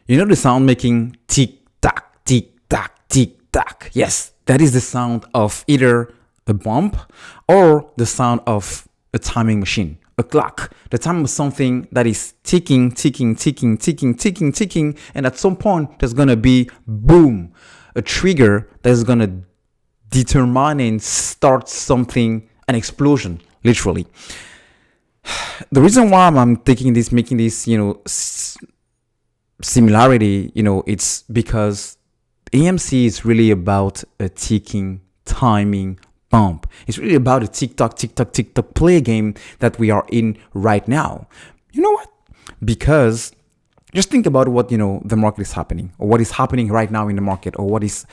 You know the sound making tick tock, tick tock, tick tock. Yes, that is the sound of either a bump or the sound of a timing machine, a clock. The time of something that is ticking, ticking, ticking, ticking, ticking, ticking, and at some point there's gonna be boom, a trigger that is gonna determine and start something, an explosion, literally. The reason why I'm taking this, making this, similarity, it's because AMC is really about a ticking timing bump. It's really about a tick-tock, tick-tock, tick-tock play game that we are in right now. You know what? Because just think about what, the market is happening, or what is happening right now in the market, or what is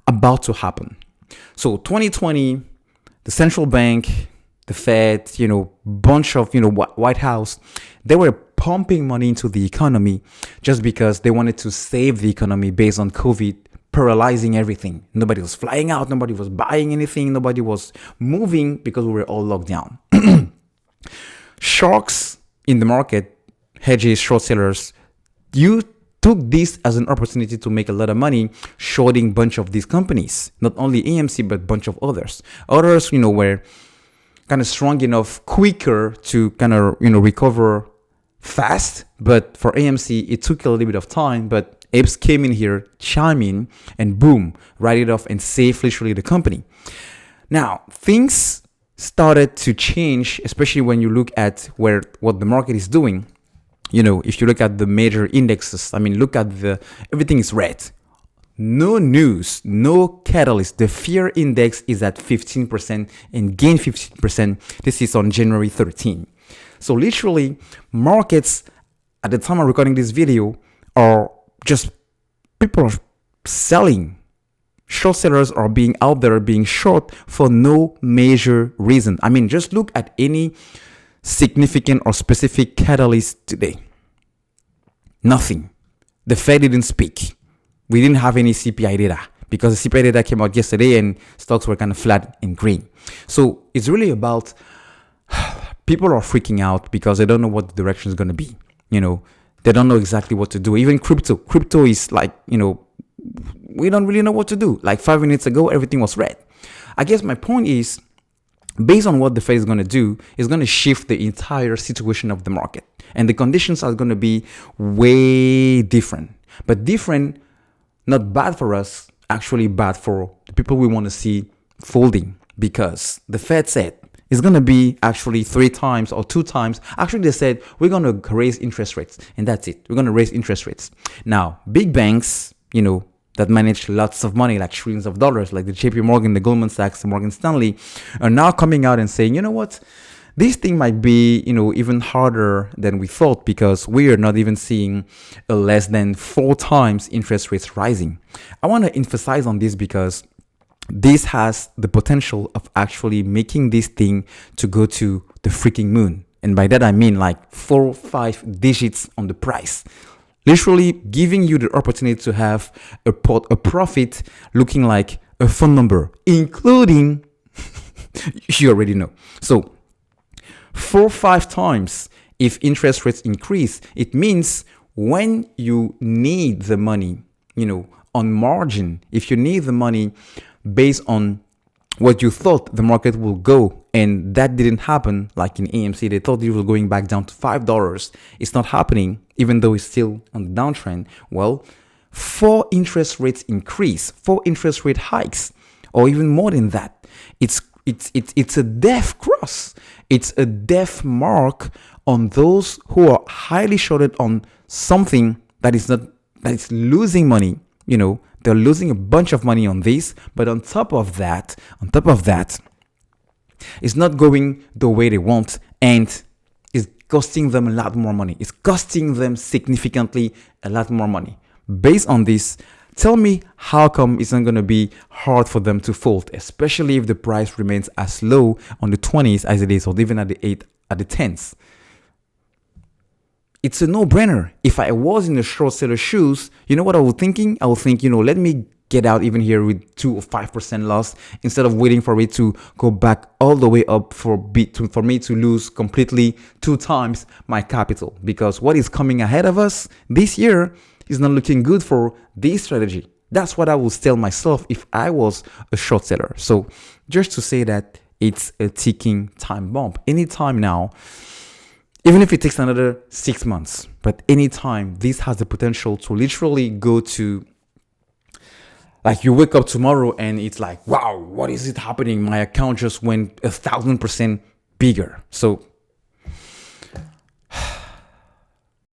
about to happen. So 2020, the central bank, the Fed, bunch of, White House, they were pumping money into the economy just because they wanted to save the economy based on COVID paralyzing everything. Nobody was flying out. Nobody was buying anything. Nobody was moving because we were all locked down. Sharks in the market, hedges, short sellers, you took this as an opportunity to make a lot of money shorting a bunch of these companies. Not only AMC, but a bunch of others. Others, were kind of strong enough, quicker to kind of, recover fast. But for AMC, it took a little bit of time, but apes came in here, chime in, and boom, write it off and save literally the company. Now, things started to change, especially when you look at what the market is doing. If you look at the major indexes, look at everything is red. No news, no catalyst. The fear index is at 15% and gained 15%. This is on January 13. So literally, markets at the time of recording this video are just people are selling. Short sellers are being out there being short for no major reason. Just look at any significant or specific catalyst today. Nothing. The Fed didn't speak. We didn't have any CPI data because the CPI data came out yesterday and stocks were kind of flat and green. So it's really about people are freaking out because they don't know what the direction is going to be. They don't know exactly what to do. Even crypto. Crypto is like, we don't really know what to do. Like 5 minutes ago, everything was red. I guess my point is, based on what the Fed is going to do, is going to shift the entire situation of the market. And the conditions are going to be way different. But different, not bad for us, actually bad for the people we want to see folding. Because the Fed said it's going to be actually 3 times or 2 times. Actually, they said we're going to raise interest rates. And that's it. We're going to raise interest rates. Now, big banks, that manage lots of money, like trillions of dollars, like the JP Morgan, the Goldman Sachs, the Morgan Stanley, are now coming out and saying, you know what, this thing might be, even harder than we thought because we are not even seeing a less than 4 times interest rates rising. I want to emphasize on this because this has the potential of actually making this thing to go to the freaking moon. And by that, I mean like 4 or 5 digits on the price. Literally giving you the opportunity to have a profit looking like a phone number, including, you already know. So 4 or 5 times if interest rates increase, it means when you need the money, on margin, if you need the money based on what you thought the market will go, and that didn't happen, like in AMC, they thought it was going back down to $5. It's not happening, even though it's still on the downtrend. Well, 4 interest rates increase, 4 interest rate hikes, or even more than that. It's a death cross. It's a death mark on those who are highly shorted on something that is losing money. They're losing a bunch of money on this, but on top of that, it's not going the way they want, and it's costing them a lot more money. It's costing them significantly a lot more money. Based on this, tell me how come it's not going to be hard for them to fold, especially if the price remains as low on the 20s as it is, or even at the 10s. It's a no-brainer. If I was in the short seller shoes, you know what I was thinking? I was thinking, let me get out even here with 2 or 5% loss instead of waiting for it to go back all the way up for me to lose completely 2 times my capital. Because what is coming ahead of us this year It's not looking good for this strategy. That's what I would tell myself if I was a short seller. So just to say that it's a ticking time bomb. Anytime now, even if it takes another 6 months, but anytime, this has the potential to literally go to, like, you wake up tomorrow and it's like, wow, what is it happening? My account just went 1,000% bigger. So